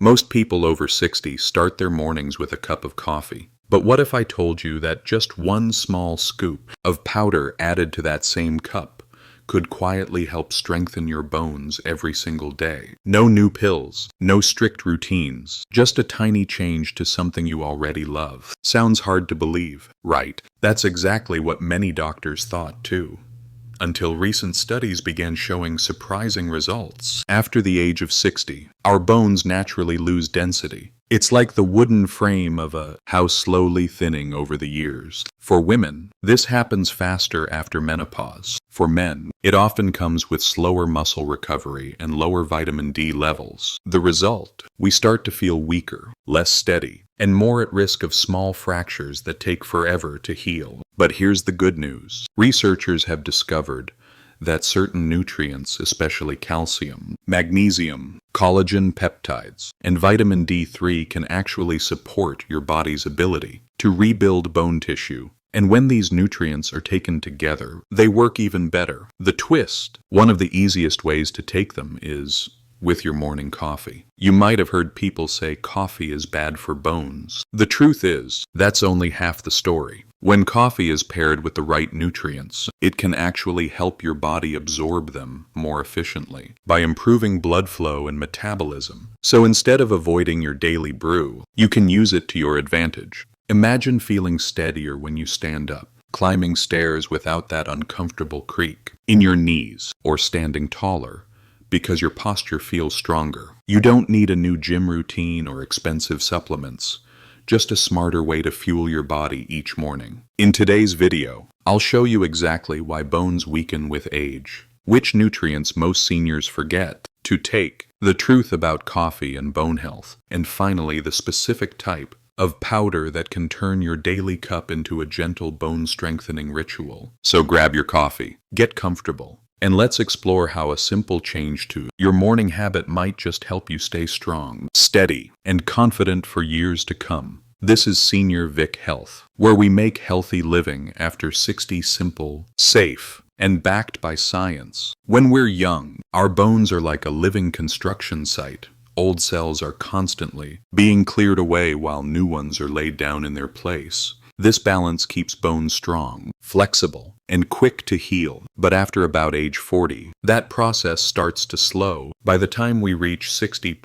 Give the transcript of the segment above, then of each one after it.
Most people over 60 start their mornings with a cup of coffee. But what if I told you that just one small scoop of powder added to that same cup could quietly help strengthen your bones every single day? No new pills, no strict routines, just a tiny change to something you already love. Sounds hard to believe, right? That's exactly what many doctors thought too, until recent studies began showing surprising results. After the age of 60, our bones naturally lose density. It's like the wooden frame of a house slowly thinning over the years. For women, this happens faster after menopause. For men, it often comes with slower muscle recovery and lower vitamin D levels. The result? We start to feel weaker, less steady, and more at risk of small fractures that take forever to heal. But here's the good news. Researchers have discovered that certain nutrients, especially calcium, magnesium, collagen peptides, and vitamin D3 can actually support your body's ability to rebuild bone tissue. And when these nutrients are taken together, they work even better. The twist: one of the easiest ways to take them is with your morning coffee. You might have heard people say coffee is bad for bones. The truth is, that's only half the story. When coffee is paired with the right nutrients, it can actually help your body absorb them more efficiently by improving blood flow and metabolism. So instead of avoiding your daily brew, you can use it to your advantage. Imagine feeling steadier when you stand up, climbing stairs without that uncomfortable creak in your knees, or standing taller because your posture feels stronger. You don't need a new gym routine or expensive supplements, just a smarter way to fuel your body each morning. In today's video, I'll show you exactly why bones weaken with age, which nutrients most seniors forget to take, the truth about coffee and bone health, and finally the specific type of powder that can turn your daily cup into a gentle bone-strengthening ritual. So grab your coffee, get comfortable, and let's explore how a simple change to your morning habit might just help you stay strong, steady, and confident for years to come. This is Senior Vik Health, where we make healthy living after 60 simple, safe, and backed by science. When we're young, our bones are like a living construction site. Old cells are constantly being cleared away while new ones are laid down in their place. This balance keeps bones strong, flexible, and quick to heal. But after about age 40, that process starts to slow. By the time we reach 60,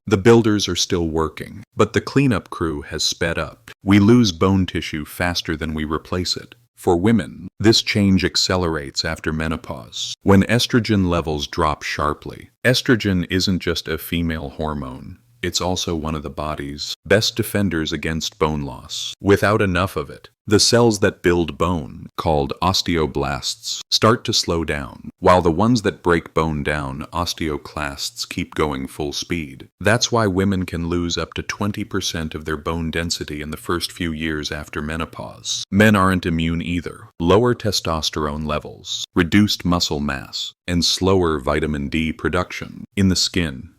the builders are still working, but the cleanup crew has sped up. We lose bone tissue faster than we replace it. For women, this change accelerates after menopause, when estrogen levels drop sharply. Estrogen isn't just a female hormone. It's also one of the body's best defenders against bone loss. Without enough of it, the cells that build bone, called osteoblasts, start to slow down, while the ones that break bone down, osteoclasts, keep going full speed. That's why women can lose up to 20% of their bone density in the first few years after menopause. Men aren't immune either. Lower testosterone levels, reduced muscle mass, and slower vitamin D production in the skin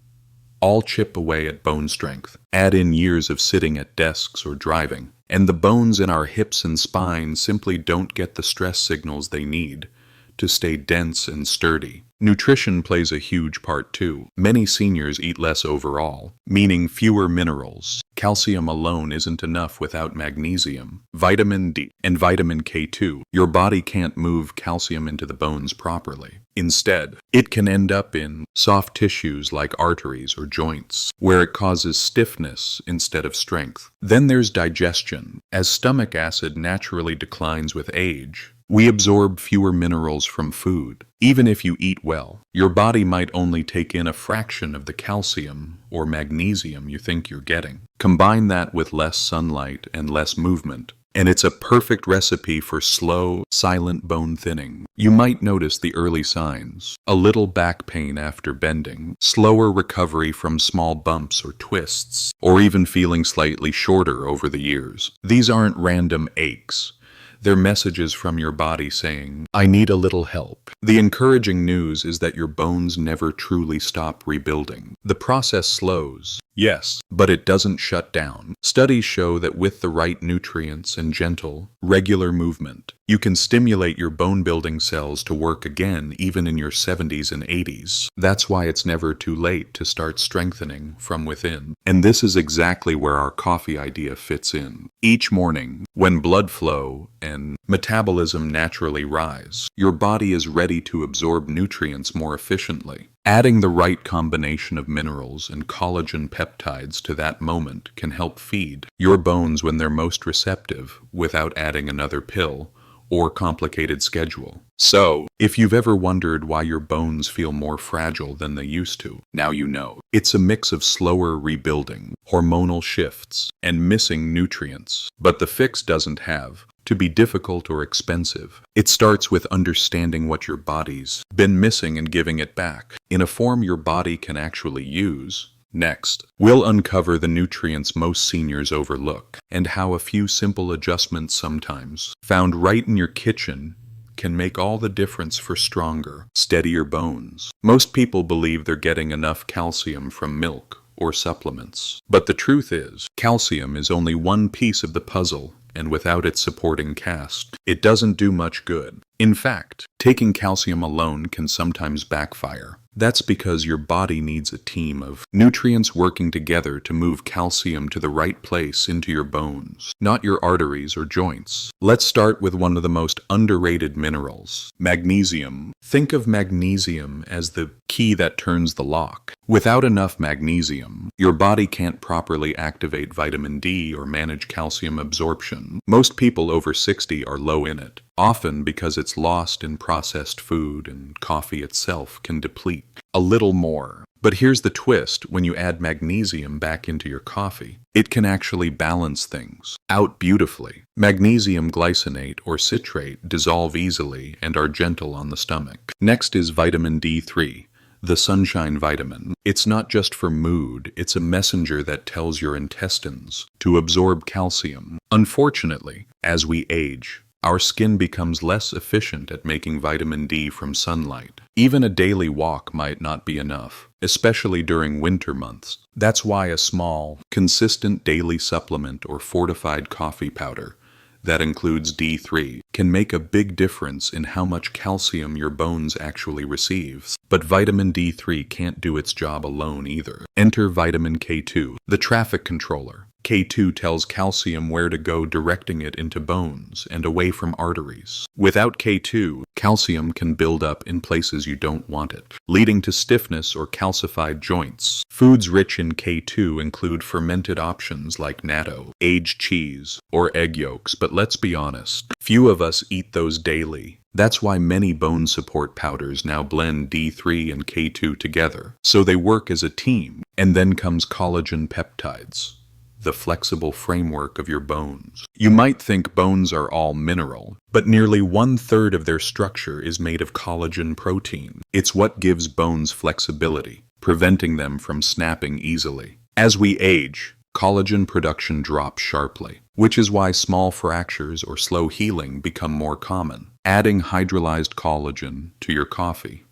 all chip away at bone strength. Add in years of sitting at desks or driving, and the bones in our hips and spine simply don't get the stress signals they need to stay dense and sturdy. Nutrition plays a huge part too. Many seniors eat less overall, meaning fewer minerals. Calcium alone isn't enough without magnesium, vitamin D, and vitamin K2. Your body can't move calcium into the bones properly. Instead, it can end up in soft tissues like arteries or joints, where it causes stiffness instead of strength. Then there's digestion. As stomach acid naturally declines with age, we absorb fewer minerals from food. Even if you eat well, your body might only take in a fraction of the calcium or magnesium you think you're getting. Combine that with less sunlight and less movement, and it's a perfect recipe for slow, silent bone thinning. You might notice the early signs: a little back pain after bending, slower recovery from small bumps or twists, or even feeling slightly shorter over the years. These aren't random aches. They're messages from your body saying, "I need a little help." The encouraging news is that your bones never truly stop rebuilding. The process slows, Yes, but it doesn't shut down. Studies show that with the right nutrients and gentle, regular movement, you can stimulate your bone-building cells to work again even in your 70s and 80s. That's why it's never too late to start strengthening from within. And this is exactly where our coffee idea fits in. Each morning, when blood flow and metabolism naturally rise, your body is ready to absorb nutrients more efficiently. Adding the right combination of minerals and collagen peptides to that moment can help feed your bones when they're most receptive without adding another pill or complicated schedule. So, if you've ever wondered why your bones feel more fragile than they used to, now you know. It's a mix of slower rebuilding, hormonal shifts, and missing nutrients. But the fix doesn't have to be difficult or expensive. It starts with understanding what your body's been missing and giving it back in a form your body can actually use. Next, we'll uncover the nutrients most seniors overlook and how a few simple adjustments sometimes found right in your kitchen can make all the difference for stronger, steadier bones. Most people believe they're getting enough calcium from milk or supplements. But the truth is, calcium is only one piece of the puzzle, and without its supporting cast, it doesn't do much good. In fact, taking calcium alone can sometimes backfire. That's because your body needs a team of nutrients working together to move calcium to the right place into your bones, not your arteries or joints. Let's start with one of the most underrated minerals, magnesium. Think of magnesium as the key that turns the lock. Without enough magnesium, your body can't properly activate vitamin D or manage calcium absorption. Most people over 60 are low in it, often because it's lost in processed food and coffee itself can deplete a little more. But here's the twist: when you add magnesium back into your coffee, it can actually balance things out beautifully. Magnesium glycinate or citrate dissolve easily and are gentle on the stomach. Next is vitamin D3. The sunshine vitamin. It's not just for mood, it's a messenger that tells your intestines to absorb calcium. Unfortunately, as we age, our skin becomes less efficient at making vitamin D from sunlight. Even a daily walk might not be enough, especially during winter months. That's why a small, consistent daily supplement or fortified coffee powder that includes D3 can make a big difference in how much calcium your bones actually receive. But vitamin D3 can't do its job alone either. Enter vitamin K2, the traffic controller. K2 tells calcium where to go, directing it into bones and away from arteries. Without K2, calcium can build up in places you don't want it, leading to stiffness or calcified joints. Foods rich in K2 include fermented options like natto, aged cheese, or egg yolks, but let's be honest, few of us eat those daily. That's why many bone support powders now blend D3 and K2 together, so they work as a team. And then comes collagen peptides, the flexible framework of your bones. You might think bones are all mineral, but nearly 1/3 of their structure is made of collagen protein. It's what gives bones flexibility, preventing them from snapping easily. As we age, collagen production drops sharply, which is why small fractures or slow healing become more common. Adding hydrolyzed collagen to your coffee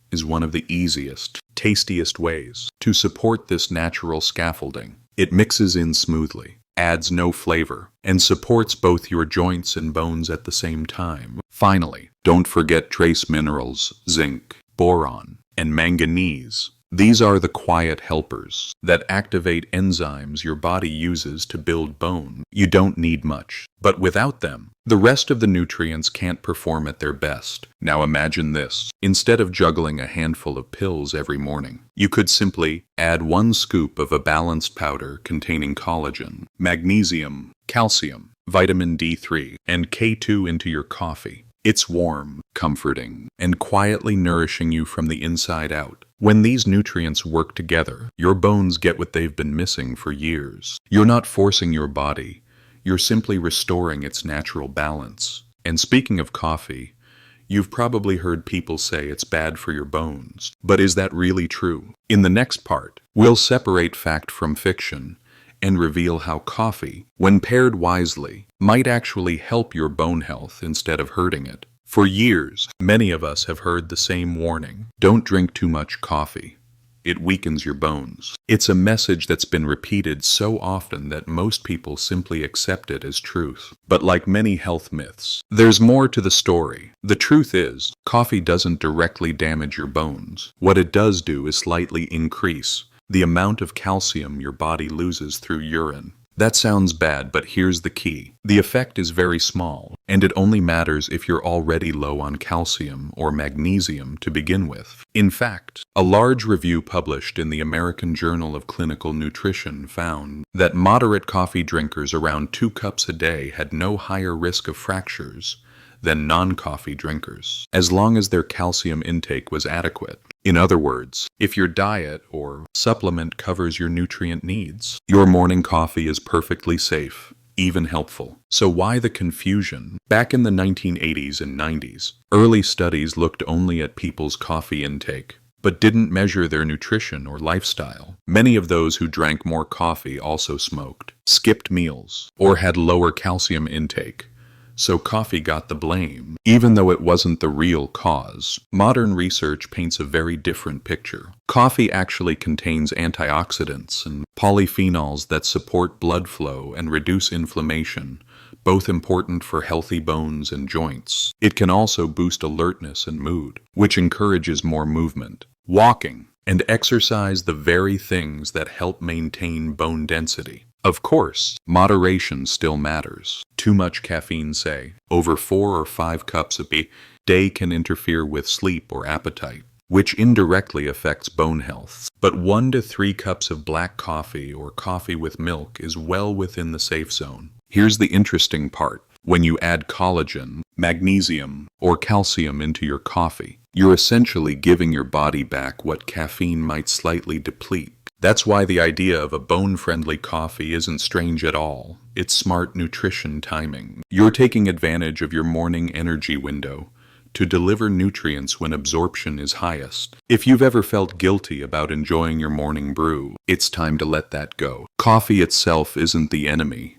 is one of the easiest, tastiest ways to support this natural scaffolding. It mixes in smoothly, adds no flavor, and supports both your joints and bones at the same time. Finally, don't forget trace minerals, zinc, boron, and manganese. These are the quiet helpers that activate enzymes your body uses to build bone. You don't need much, but without them, the rest of the nutrients can't perform at their best. Now imagine this. Instead of juggling a handful of pills every morning, you could simply add 1 scoop of a balanced powder containing collagen, magnesium, calcium, vitamin D3, and K2 into your coffee. It's warm, comforting, and quietly nourishing you from the inside out. When these nutrients work together, your bones get what they've been missing for years. You're not forcing your body, you're simply restoring its natural balance. And speaking of coffee, you've probably heard people say it's bad for your bones. But is that really true? In the next part, we'll separate fact from fiction and reveal how coffee, when paired wisely, might actually help your bone health instead of hurting it. For years, many of us have heard the same warning: don't drink too much coffee. it weakens your bones. It's a message that's been repeated so often that most people simply accept it as truth. But like many health myths, there's more to the story. The truth is, coffee doesn't directly damage your bones. What it does do is slightly increase the amount of calcium your body loses through urine. That sounds bad, but here's the key. The effect is very small, and it only matters if you're already low on calcium or magnesium to begin with. In fact, a large review published in the American Journal of Clinical Nutrition found that moderate coffee drinkers around 2 cups a day had no higher risk of fractures than non-coffee drinkers, as long as their calcium intake was adequate. In other words, if your diet or supplement covers your nutrient needs, your morning coffee is perfectly safe, even helpful. So why the confusion? Back in the 1980s and 90s, early studies looked only at people's coffee intake, but didn't measure their nutrition or lifestyle. Many of those who drank more coffee also smoked, skipped meals, or had lower calcium intake. So coffee got the blame, even though it wasn't the real cause. Modern research paints a very different picture. Coffee actually contains antioxidants and polyphenols that support blood flow and reduce inflammation, both important for healthy bones and joints. It can also boost alertness and mood, which encourages more movement, walking, and exercise, the very things that help maintain bone density. Of course, moderation still matters. Too much caffeine, say, over 4 or 5 cups a day, can interfere with sleep or appetite, which indirectly affects bone health. But 1 to 3 cups of black coffee or coffee with milk is well within the safe zone. Here's the interesting part. When you add collagen, magnesium, or calcium into your coffee, you're essentially giving your body back what caffeine might slightly deplete. That's why the idea of a bone-friendly coffee isn't strange at all. It's smart nutrition timing. You're taking advantage of your morning energy window to deliver nutrients when absorption is highest. If you've ever felt guilty about enjoying your morning brew, it's time to let that go. Coffee itself isn't the enemy.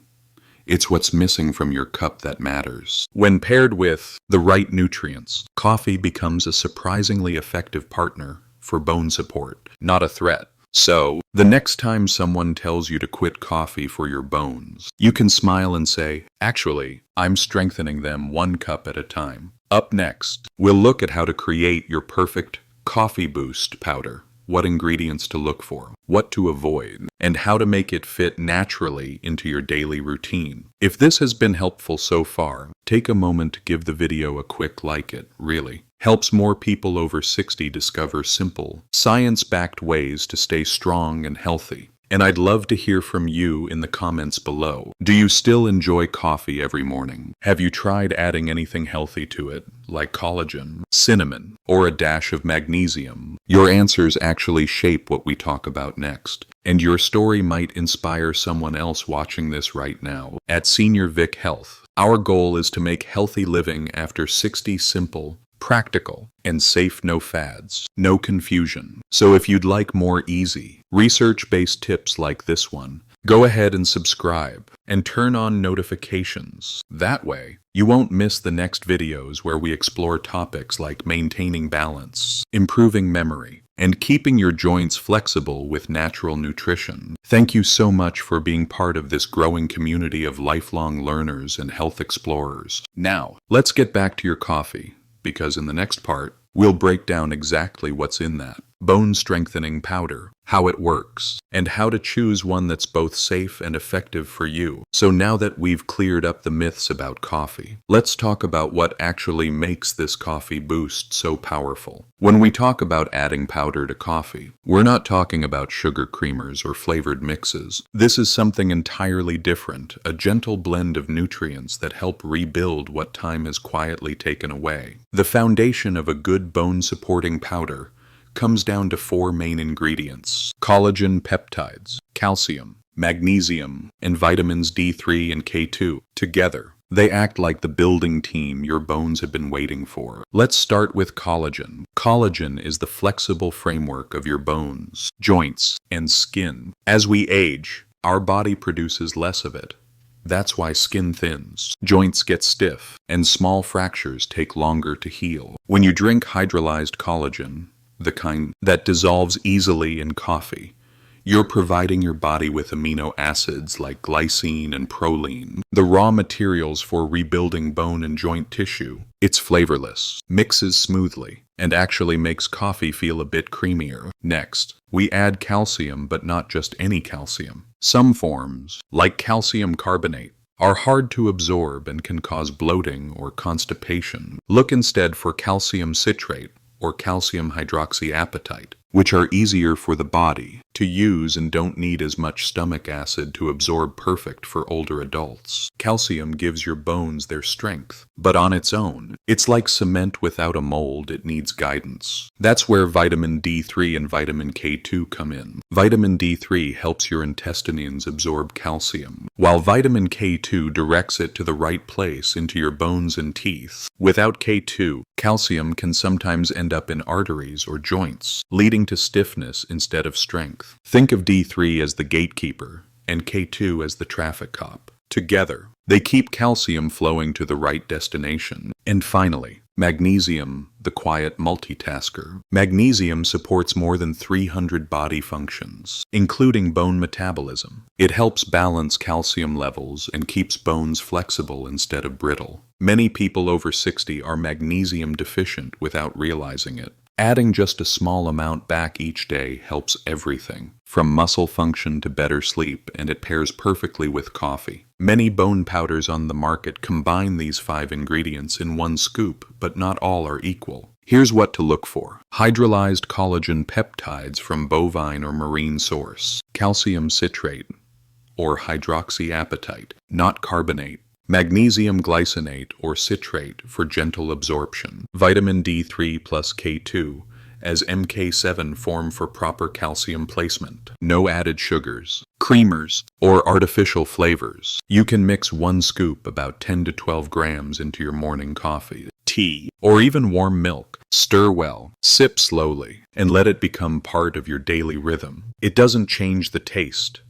It's what's missing from your cup that matters. When paired with the right nutrients, coffee becomes a surprisingly effective partner for bone support, not a threat. So, the next time someone tells you to quit coffee for your bones, you can smile and say, actually, I'm strengthening them 1 cup at a time. Up next, we'll look at how to create your perfect coffee boost powder, what ingredients to look for, what to avoid, and how to make it fit naturally into your daily routine. If this has been helpful so far, take a moment to give the video a quick like. It really helps more people over 60 discover simple, science-backed ways to stay strong and healthy. And I'd love to hear from you in the comments below. Do you still enjoy coffee every morning? Have you tried adding anything healthy to it, like collagen, cinnamon, or a dash of magnesium? Your answers actually shape what we talk about next, and your story might inspire someone else watching this right now. At Senior Vik Health, our goal is to make healthy living after 60 simple, practical, and safe, no fads, no confusion. So if you'd like more easy, research-based tips like this one, go ahead and subscribe and turn on notifications. That way, you won't miss the next videos where we explore topics like maintaining balance, improving memory, and keeping your joints flexible with natural nutrition. Thank you so much for being part of this growing community of lifelong learners and health explorers. Now, let's get back to your coffee, because in the next part, we'll break down exactly what's in that bone-strengthening powder, how it works, and how to choose one that's both safe and effective for you. So now that we've cleared up the myths about coffee, let's talk about what actually makes this coffee boost so powerful. When we talk about adding powder to coffee, we're not talking about sugar creamers or flavored mixes. This is something entirely different, a gentle blend of nutrients that help rebuild what time has quietly taken away. The foundation of a good bone-supporting powder comes down to 4 main ingredients: collagen peptides, calcium, magnesium, and vitamins D3 and K2. Together, they act like the building team your bones have been waiting for. Let's start with collagen. Collagen is the flexible framework of your bones, joints, and skin. As we age, our body produces less of it. That's why skin thins, joints get stiff, and small fractures take longer to heal. When you drink hydrolyzed collagen, the kind that dissolves easily in coffee. You're providing your body with amino acids like glycine and proline, the raw materials for rebuilding bone and joint tissue. It's flavorless, mixes smoothly, and actually makes coffee feel a bit creamier. Next, we add calcium, but not just any calcium. Some forms, like calcium carbonate, are hard to absorb and can cause bloating or constipation. Look instead for calcium citrate or calcium hydroxyapatite, which are easier for the body to use and don't need as much stomach acid to absorb, perfect for older adults. Calcium gives your bones their strength, but on its own, it's like cement without a mold. It needs guidance. That's where vitamin D3 and vitamin K2 come in. Vitamin D3 helps your intestines absorb calcium, while vitamin K2 directs it to the right place into your bones and teeth. Without K2, calcium can sometimes end up in arteries or joints, leading to stiffness instead of strength. Think of D3 as the gatekeeper and K2 as the traffic cop. Together, they keep calcium flowing to the right destination. And finally, magnesium, the quiet multitasker. Magnesium supports more than 300 body functions, including bone metabolism. It helps balance calcium levels and keeps bones flexible instead of brittle. Many people over 60 are magnesium deficient without realizing it. Adding just a small amount back each day helps everything, from muscle function to better sleep, and it pairs perfectly with coffee. Many bone powders on the market combine these 5 ingredients in one scoop, but not all are equal. Here's what to look for. Hydrolyzed collagen peptides from bovine or marine source. Calcium citrate or hydroxyapatite, not carbonate. Magnesium glycinate or citrate for gentle absorption. Vitamin D3 plus K2 as MK7 form for proper calcium placement. No added sugars, creamers, or artificial flavors. You can mix 1 scoop, about 10 to 12 grams, into your morning coffee, tea, or even warm milk. Stir well, sip slowly, and let it become part of your daily rhythm. It doesn't change the taste.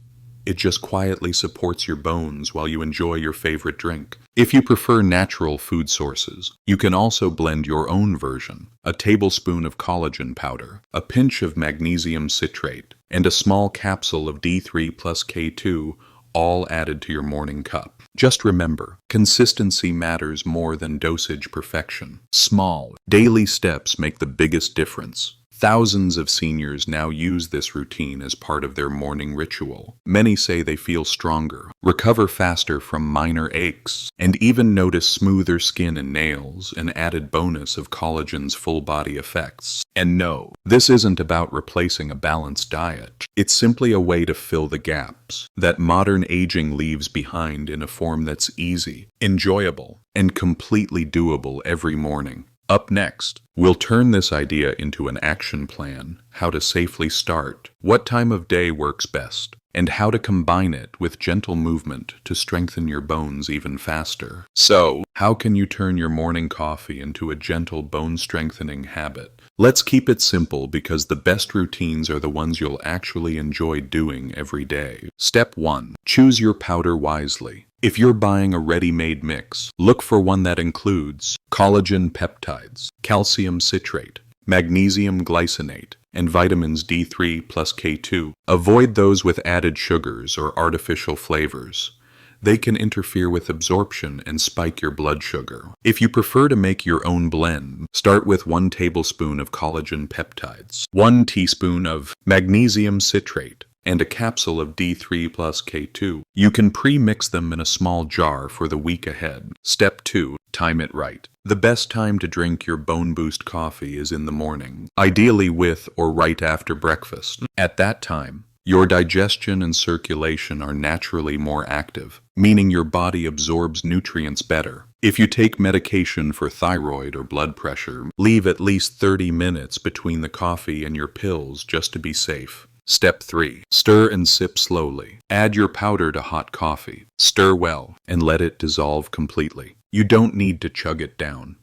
It just quietly supports your bones while you enjoy your favorite drink. If you prefer natural food sources, you can also blend your own version. A tablespoon of collagen powder, a pinch of magnesium citrate, and a small capsule of D3 plus K2, all added to your morning cup. Just remember, consistency matters more than dosage perfection. Small, daily steps make the biggest difference. Thousands of seniors now use this routine as part of their morning ritual. Many say they feel stronger, recover faster from minor aches, and even notice smoother skin and nails, an added bonus of collagen's full-body effects. And no, this isn't about replacing a balanced diet. It's simply a way to fill the gaps that modern aging leaves behind in a form that's easy, enjoyable, and completely doable every morning. Up next, we'll turn this idea into an action plan, how to safely start, what time of day works best, and how to combine it with gentle movement to strengthen your bones even faster. So, how can you turn your morning coffee into a gentle bone-strengthening habit? Let's keep it simple, because the best routines are the ones you'll actually enjoy doing every day. Step 1. Choose your powder wisely. If you're buying a ready-made mix, look for one that includes collagen peptides, calcium citrate, magnesium glycinate, and vitamins D3 plus K2. Avoid those with added sugars or artificial flavors. They can interfere with absorption and spike your blood sugar. If you prefer to make your own blend, start with 1 tablespoon of collagen peptides, 1 teaspoon of magnesium citrate, and a capsule of D3 plus K2. You can pre-mix them in a small jar for the week ahead. Step 2. Time it right. The best time to drink your Bone Boost coffee is in the morning, ideally with or right after breakfast. At that time, your digestion and circulation are naturally more active, meaning your body absorbs nutrients better. If you take medication for thyroid or blood pressure, leave at least 30 minutes between the coffee and your pills just to be safe. Step 3. Stir and sip slowly. Add your powder to hot coffee. Stir well and let it dissolve completely. You don't need to chug it down.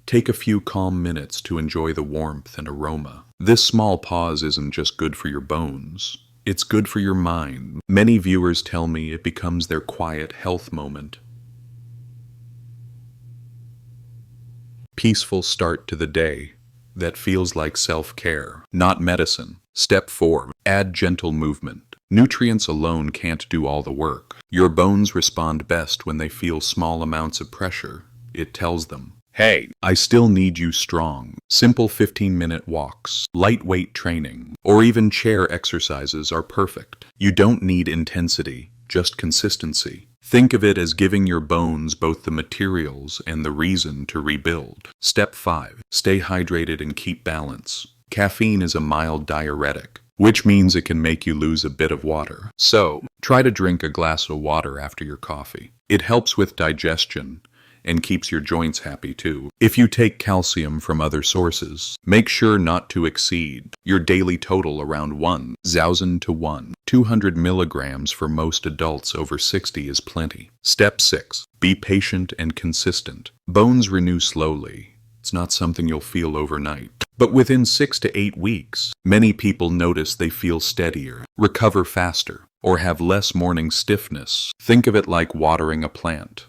Take a few calm minutes to enjoy the warmth and aroma. This small pause isn't just good for your bones. It's good for your mind. Many viewers tell me it becomes their quiet health moment. Peaceful start to the day. that feels like self-care, not medicine. Step 4. Add gentle movement. Nutrients alone can't do all the work. Your bones respond best when they feel small amounts of pressure. It tells them, hey, I still need you strong. Simple 15-minute walks, lightweight training, or even chair exercises are perfect. You don't need intensity, just consistency. Think of it as giving your bones both the materials and the reason to rebuild. Step 5. Stay hydrated and keep balance. Caffeine is a mild diuretic, which means it can make you lose a bit of water. So, try to drink a glass of water after your coffee. It helps with digestion and keeps your joints happy too. If you take calcium from other sources, make sure not to exceed your daily total around 1,000 to 200 milligrams. For most adults over 60 is plenty. Step 6. Be patient and consistent. Bones renew slowly. It's not something you'll feel overnight. But within 6 to 8 weeks, many people notice they feel steadier, recover faster, or have less morning stiffness. Think of it like watering a plant.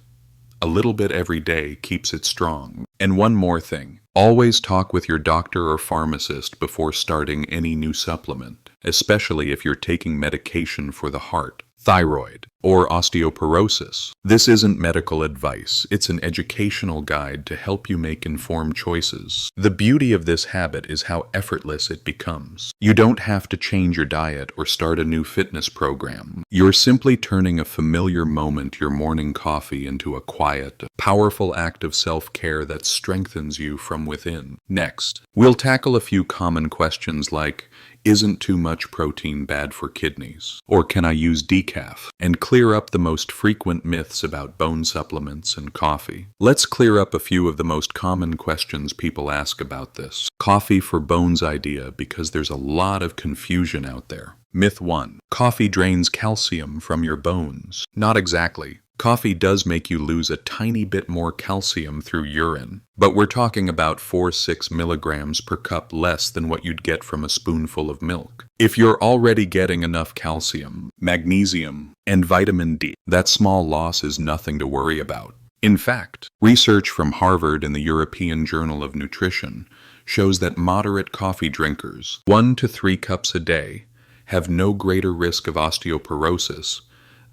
A little bit every day keeps it strong. And one more thing, always talk with your doctor or pharmacist before starting any new supplement, especially if you're taking medication for the heart, thyroid, or osteoporosis. This isn't medical advice, it's an educational guide to help you make informed choices. The beauty of this habit is how effortless it becomes. You don't have to change your diet or start a new fitness program. You're simply turning a familiar moment, your morning coffee, into a quiet, powerful act of self-care that strengthens you from within. Next, we'll tackle a few common questions like, isn't too much protein bad for kidneys? Or can I use decaf? And clear up the most frequent myths about bone supplements and coffee. Let's clear up a few of the most common questions people ask about this coffee for bones idea, because there's a lot of confusion out there. Myth 1. Coffee drains calcium from your bones. Not exactly. Coffee does make you lose a tiny bit more calcium through urine, but we're talking about 4-6 milligrams per cup less than what you'd get from a spoonful of milk. If you're already getting enough calcium, magnesium, and vitamin D, that small loss is nothing to worry about. In fact, research from Harvard and the European Journal of Nutrition shows that moderate coffee drinkers, 1 to 3 cups a day, have no greater risk of osteoporosis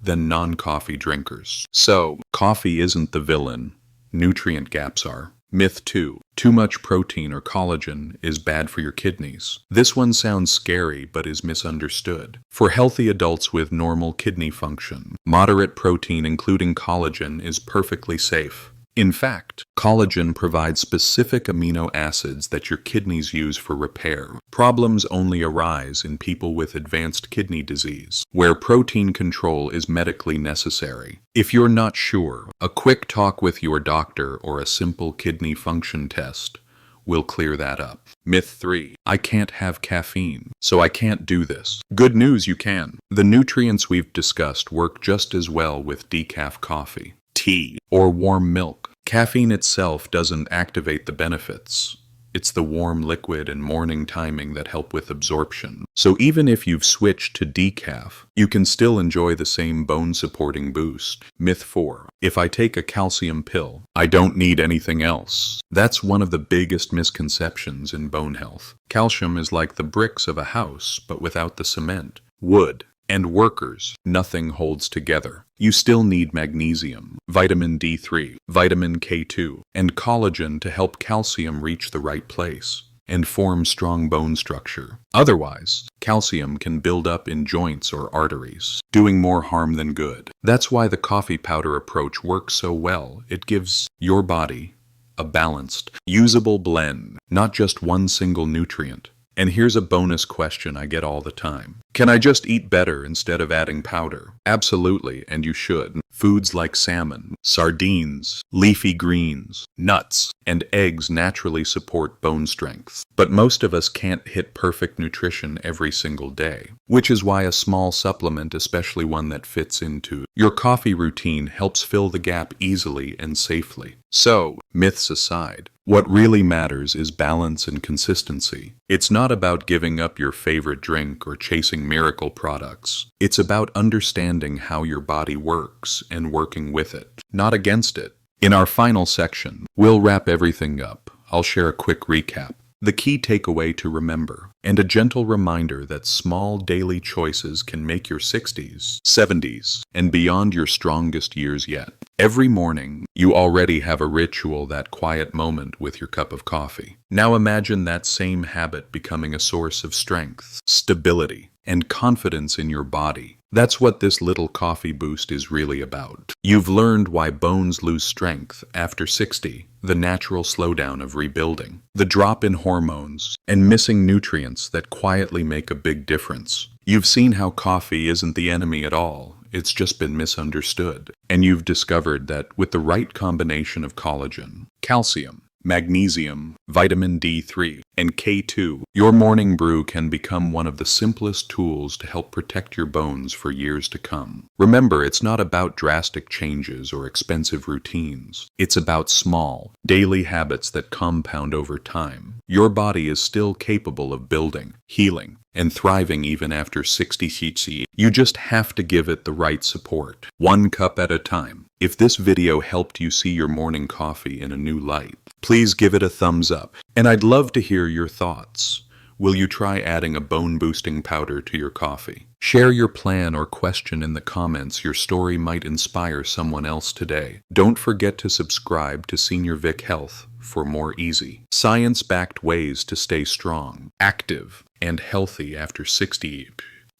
than non-coffee drinkers. So, coffee isn't the villain. Nutrient gaps are. Myth 2. Too much protein or collagen is bad for your kidneys. This one sounds scary but is misunderstood. For healthy adults with normal kidney function, moderate protein including collagen is perfectly safe. In fact, collagen provides specific amino acids that your kidneys use for repair. Problems only arise in people with advanced kidney disease, where protein control is medically necessary. If you're not sure, a quick talk with your doctor or a simple kidney function test will clear that up. Myth 3. I can't have caffeine, so I can't do this. Good news, you can. The nutrients we've discussed work just as well with decaf coffee, tea, or warm milk. Caffeine itself doesn't activate the benefits. It's the warm liquid and morning timing that help with absorption. So even if you've switched to decaf, you can still enjoy the same bone-supporting boost. Myth 4. If I take a calcium pill, I don't need anything else. That's one of the biggest misconceptions in bone health. Calcium is like the bricks of a house, but without the cement, wood, and workers. Nothing holds together. You still need magnesium, vitamin D3, vitamin K2, and collagen to help calcium reach the right place and form strong bone structure. Otherwise, calcium can build up in joints or arteries, doing more harm than good. That's why the coffee powder approach works so well. It gives your body a balanced, usable blend, not just one single nutrient. And here's a bonus question I get all the time. Can I just eat better instead of adding powder? Absolutely, and you should. Foods like salmon, sardines, leafy greens, nuts, and eggs naturally support bone strength. But most of us can't hit perfect nutrition every single day, which is why a small supplement, especially one that fits into your coffee routine, helps fill the gap easily and safely. So, myths aside, what really matters is balance and consistency. It's not about giving up your favorite drink or chasing miracle products. It's about understanding how your body works and working with it, not against it. In our final section, we'll wrap everything up. I'll share a quick recap. The key takeaway to remember, and a gentle reminder that small daily choices can make your 60s, 70s, and beyond your strongest years yet. Every morning, you already have a ritual, that quiet moment with your cup of coffee. Now imagine that same habit becoming a source of strength, stability, and confidence in your body. That's what this little coffee boost is really about. You've learned why bones lose strength after 60, the natural slowdown of rebuilding, the drop in hormones, and missing nutrients that quietly make a big difference. You've seen how coffee isn't the enemy at all. It's just been misunderstood. And you've discovered that with the right combination of collagen, calcium, magnesium, vitamin D3, and K2, your morning brew can become one of the simplest tools to help protect your bones for years to come. Remember, it's not about drastic changes or expensive routines. It's about small, daily habits that compound over time. Your body is still capable of building, healing, and thriving even after 60 cc. You just have to give it the right support, one cup at a time. If this video helped you see your morning coffee in a new light, please give it a thumbs up. And I'd love to hear your thoughts. Will you try adding a bone-boosting powder to your coffee? Share your plan or question in the comments. Your story might inspire someone else today. Don't forget to subscribe to Senior Vik Health for more easy, science-backed ways to stay strong, active, and healthy after 60.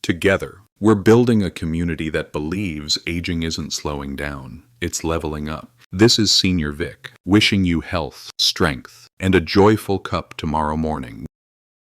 Together, we're building a community that believes aging isn't slowing down, it's leveling up. This is Senior Vik, wishing you health, strength, and a joyful cup tomorrow morning.